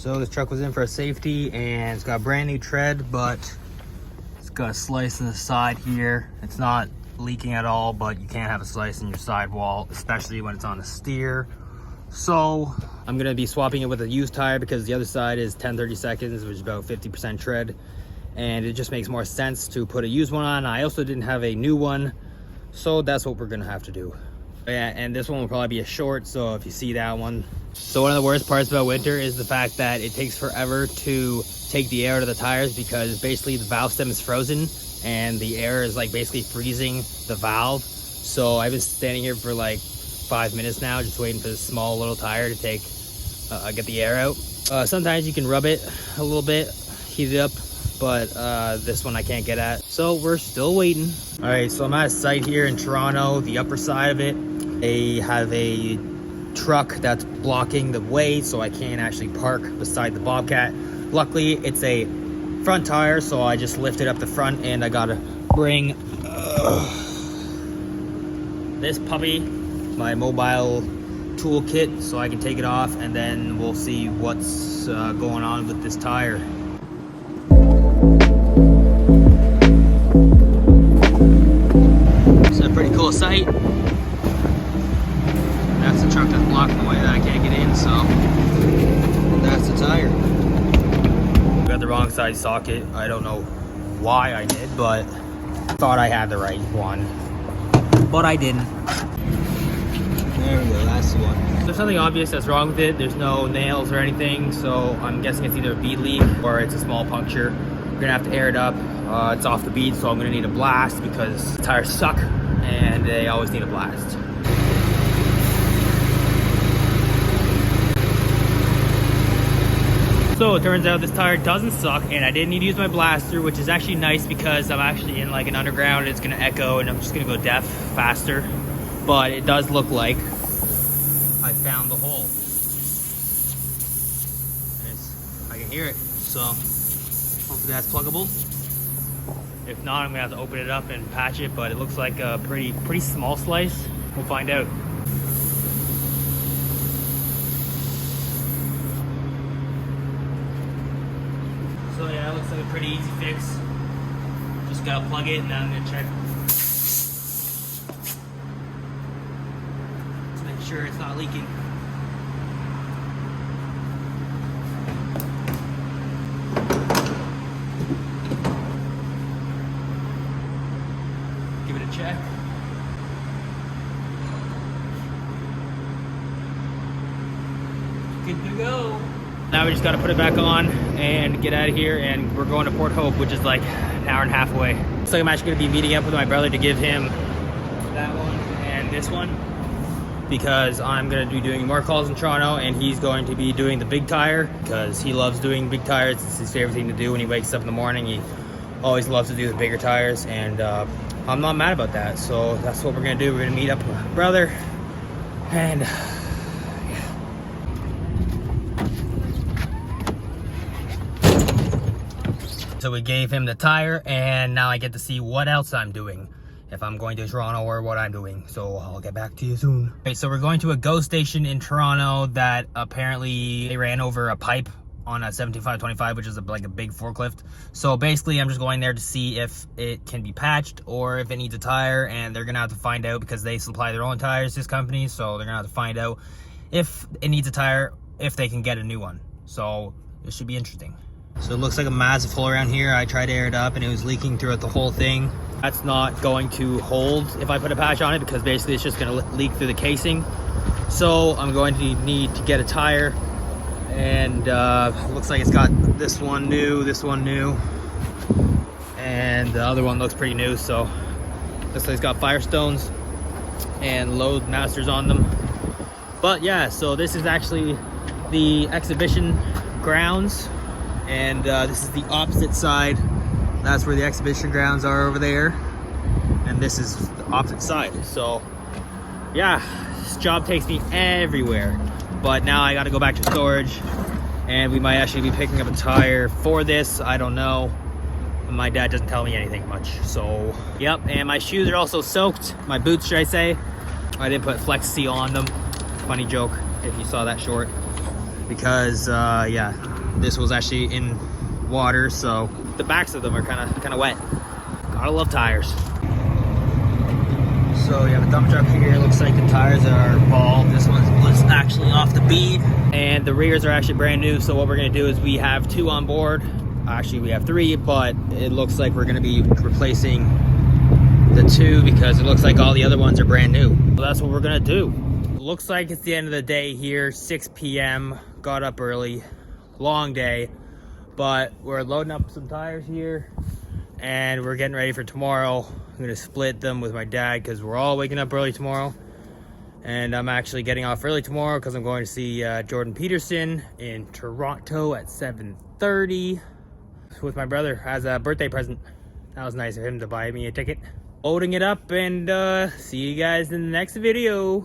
So this truck was in for a safety and it's got a brand new tread, but it's got a slice in the side here. It's not leaking at all, but you can't have a slice in your sidewall, especially when it's on a steer. So I'm gonna be swapping it with a used tire because the other side is 10/32, which is about 50% tread. And it just makes more sense to put a used one on. I also didn't have a new one, so that's what we're gonna have to do. Yeah, and this one will probably be a short, so if you see that one. So one of the worst parts about winter is the fact that it takes forever to take the air out of the tires because basically the valve stem is frozen and the air is like basically freezing the valve. So I've been standing here for like 5 minutes now, just waiting for this small little tire to take, get the air out. Sometimes you can rub it a little bit, heat it up, but this one I can't get at. So we're still waiting. All right, so I'm at a site here in Toronto, the upper side of it. They have a truck that's blocking the way, so I can't actually park beside the Bobcat. Luckily, it's a front tire, so I just lifted up the front and I gotta bring this puppy, my mobile toolkit, so I can take it off and then we'll see what's going on with this tire. It's a pretty cool site. That's the truck that's blocking the way that I can't get in, so that's the tire. Got the wrong side socket. I don't know why I did, but I thought I had the right one, but I didn't. There we go, that's the one. There's something obvious that's wrong with it. There's no nails or anything, so I'm guessing it's either a bead leak or it's a small puncture. We're gonna have to air it up. It's off the bead, so I'm gonna need a blast because tires suck and they always need a blast. So it turns out this tire doesn't suck and I didn't need to use my blaster, which is actually nice because I'm actually in like an underground. It's gonna echo and I'm just gonna go deaf faster. But it does look like I found the hole. And I can hear it, so hopefully that's pluggable. If not, I'm gonna have to open it up and patch it, but it looks like a pretty small slice. We'll find out. So yeah, it looks like a pretty easy fix. Just gotta plug it and then I'm gonna check to make sure it's not leaking. Give it a check. Good to go. Now we just got to put it back on and get out of here, and we're going to Port Hope, which is like an hour and a half away. So I'm actually going to be meeting up with my brother to give him that one and this one because I'm going to be doing more calls in Toronto and he's going to be doing the big tire because he loves doing big tires. It's his favorite thing to do when he wakes up in the morning. He always loves to do the bigger tires, and I'm not mad about that. So that's what we're going to do. We're going to meet up with my brother and so we gave him the tire and now I get to see what else I'm doing, if I'm going to Toronto or what I'm doing. So I'll get back to you soon. Okay, so we're going to a GO station in Toronto that apparently they ran over a pipe on a 17525, which is like a big forklift. So basically I'm just going there to see if it can be patched or if it needs a tire, and they're gonna have to find out because they supply their own tires, this company, so they're gonna have to find out if it needs a tire, if they can get a new one. So it should be interesting. So it looks like a massive hole around here. I tried to air it up and it was leaking throughout the whole thing. That's not going to hold if I put a patch on it because basically it's just gonna leak through the casing. So I'm going to need to get a tire, and looks like it's got this one new, and the other one looks pretty new. So looks like it's got Firestones and Load Masters on them. But yeah, so this is actually the exhibition grounds, and this is the opposite side. That's where the exhibition grounds are over there, and this is the opposite side. So yeah, this job takes me everywhere, but now I got to go back to storage, and we might actually be picking up a tire for this. I don't know. My dad doesn't tell me anything much. So yep, and my shoes are also soaked. My boots, should I say. I didn't put Flex Seal on them. Funny joke if you saw that short. because yeah, this was actually in water, so the backs of them are kind of wet. Gotta love tires. So you have a dump truck here. Looks like the tires are bald. This one's actually off the bead, and the rears are actually brand new. So what we're gonna do is we have 2 on board. Actually, we have 3, but it looks like we're gonna be replacing the 2 because it looks like all the other ones are brand new. So that's what we're gonna do. Looks like it's the end of the day here, 6 p.m. Got up early, long day, but we're loading up some tires here and we're getting ready for tomorrow. I'm gonna split them with my dad because we're all waking up early tomorrow. And I'm actually getting off early tomorrow because I'm going to see Jordan Peterson in Toronto at 7:30 with my brother as a birthday present. That was nice of him to buy me a ticket. Loading it up, and see you guys in the next video.